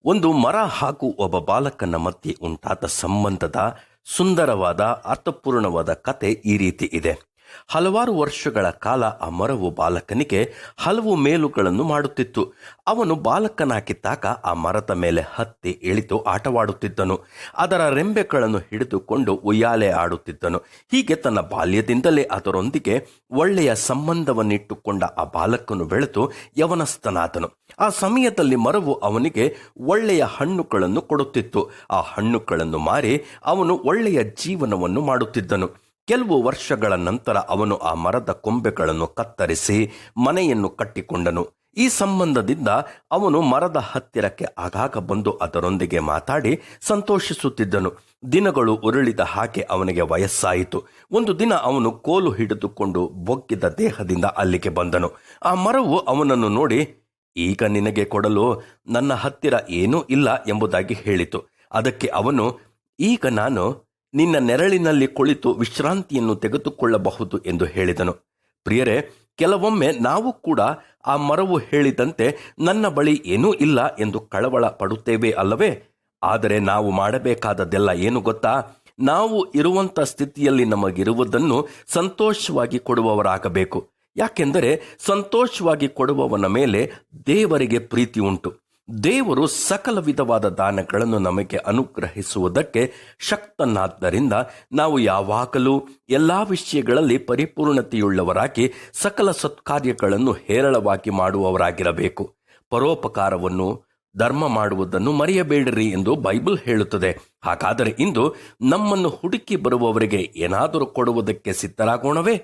ಒಂದು ಮರ ಹಾಗೂ ಒಬ್ಬ ಬಾಲಕನ ಮಧ್ಯೆ ಉಂಟಾದ ಸಂಬಂಧದ ಸುಂದರವಾದ ಅರ್ಥಪೂರ್ಣವಾದ ಕತೆ ಈ ರೀತಿ ಇದೆ. ಹಲವಾರು ವರ್ಷಗಳ ಕಾಲ ಆ ಮರವು ಬಾಲಕನಿಗೆ ಹಲವು ಮೇಲುಗಳನ್ನು ಮಾಡುತ್ತಿತ್ತು. ಅವನು ಬಾಲಕನಾಗಿದ್ದಾಗ ಆ ಮರದ ಮೇಲೆ ಹತ್ತಿ ಇಳಿದು ಆಟವಾಡುತ್ತಿದ್ದನು. ಅದರ ರೆಂಬೆಗಳನ್ನು ಹಿಡಿದುಕೊಂಡು ಉಯ್ಯಾಲೆ ಆಡುತ್ತಿದ್ದನು. ಹೀಗೆ ತನ್ನ ಬಾಲ್ಯದಿಂದಲೇ ಅದರೊಂದಿಗೆ ಒಳ್ಳೆಯ ಸಂಬಂಧವನ್ನಿಟ್ಟುಕೊಂಡ ಆ ಬಾಲಕನು ಬೆಳೆದು ಯವನಸ್ಥನಾದನು. ಆ ಸಮಯದಲ್ಲಿ ಮರವು ಅವನಿಗೆ ಒಳ್ಳೆಯ ಹಣ್ಣುಗಳನ್ನು ಕೊಡುತ್ತಿತ್ತು. ಆ ಹಣ್ಣುಗಳನ್ನು ಮಾರಿ ಅವನು ಒಳ್ಳೆಯ ಜೀವನವನ್ನು ಮಾಡುತ್ತಿದ್ದನು. ಕೆಲವು ವರ್ಷಗಳ ನಂತರ ಅವನು ಆ ಮರದ ಕೊಂಬೆಗಳನ್ನು ಕತ್ತರಿಸಿ ಮನೆಯನ್ನು ಕಟ್ಟಿಕೊಂಡನು. ಈ ಸಂಬಂಧದಿಂದ ಅವನು ಮರದ ಹತ್ತಿರಕ್ಕೆ ಆಗಾಗ ಬಂದು ಅದರೊಂದಿಗೆ ಮಾತಾಡಿ ಸಂತೋಷಿಸುತ್ತಿದ್ದನು. ದಿನಗಳು ಉರುಳಿದ ಹಾಗೆ ಅವನಿಗೆ ವಯಸ್ಸಾಯಿತು. ಒಂದು ದಿನ ಅವನು ಕೋಲು ಹಿಡಿದುಕೊಂಡು ಬೊಗ್ಗಿದ ದೇಹದಿಂದ ಅಲ್ಲಿಗೆ ಬಂದನು. ಆ ಮರವು ಅವನನ್ನು ನೋಡಿ, ಈಗ ನಿನಗೆ ಕೊಡಲು ನನ್ನ ಹತ್ತಿರ ಏನೂ ಇಲ್ಲ ಎಂಬುದಾಗಿ ಹೇಳಿತು. ಅದಕ್ಕೆ ಅವನು, ಈಗ ನಾನು ನಿನ್ನ ನೆರಳಿನಲ್ಲಿ ಕುಳಿತು ವಿಶ್ರಾಂತಿಯನ್ನು ತೆಗೆದುಕೊಳ್ಳಬಹುದು ಎಂದು ಹೇಳಿದನು. ಪ್ರಿಯರೇ, ಕೆಲವೊಮ್ಮೆ ನಾವು ಕೂಡ ಆ ಮರವು ಹೇಳಿದಂತೆ ನನ್ನ ಬಳಿ ಏನೂ ಇಲ್ಲ ಎಂದು ಕಳವಳ ಪಡುತ್ತೇವೆ ಅಲ್ಲವೇ? ಆದರೆ ನಾವು ಮಾಡಬೇಕಾದದ್ದೆಲ್ಲ ಏನು ಗೊತ್ತಾ? ನಾವು ಇರುವಂಥ ಸ್ಥಿತಿಯಲ್ಲಿ ನಮಗಿರುವುದನ್ನು ಸಂತೋಷವಾಗಿ ಕೊಡುವವರಾಗಬೇಕು. ಯಾಕೆಂದರೆ ಸಂತೋಷವಾಗಿ ಕೊಡುವವನ ಮೇಲೆ ದೇವರಿಗೆ ಪ್ರೀತಿ ಉಂಟು. ದೇವರು ಸಕಲ ವಿಧವಾದ ದಾನಗಳನ್ನು ನಮಗೆ ಅನುಗ್ರಹಿಸುವುದಕ್ಕೆ ಶಕ್ತನಾದ್ದರಿಂದ ನಾವು ಯಾವಾಗಲೂ ಎಲ್ಲ ವಿಷಯಗಳಲ್ಲಿ ಪರಿಪೂರ್ಣತೆಯುಳ್ಳವರಾಗಿ ಸಕಲ ಸತ್ಕಾರ್ಯಗಳನ್ನು ಹೇರಳವಾಗಿ ಮಾಡುವವರಾಗಿರಬೇಕು. ಪರೋಪಕಾರವನ್ನು, ಧರ್ಮ ಮಾಡುವುದನ್ನು ಮರೆಯಬೇಡಿರಿ ಎಂದು ಬೈಬಲ್ ಹೇಳುತ್ತದೆ. ಹಾಗಾದರೆ ಇಂದು ನಮ್ಮನ್ನು ಹುಡುಕಿ ಬರುವವರಿಗೆ ಏನಾದರೂ ಕೊಡುವುದಕ್ಕೆ ಸಿದ್ಧರಾಗೋಣವೇ?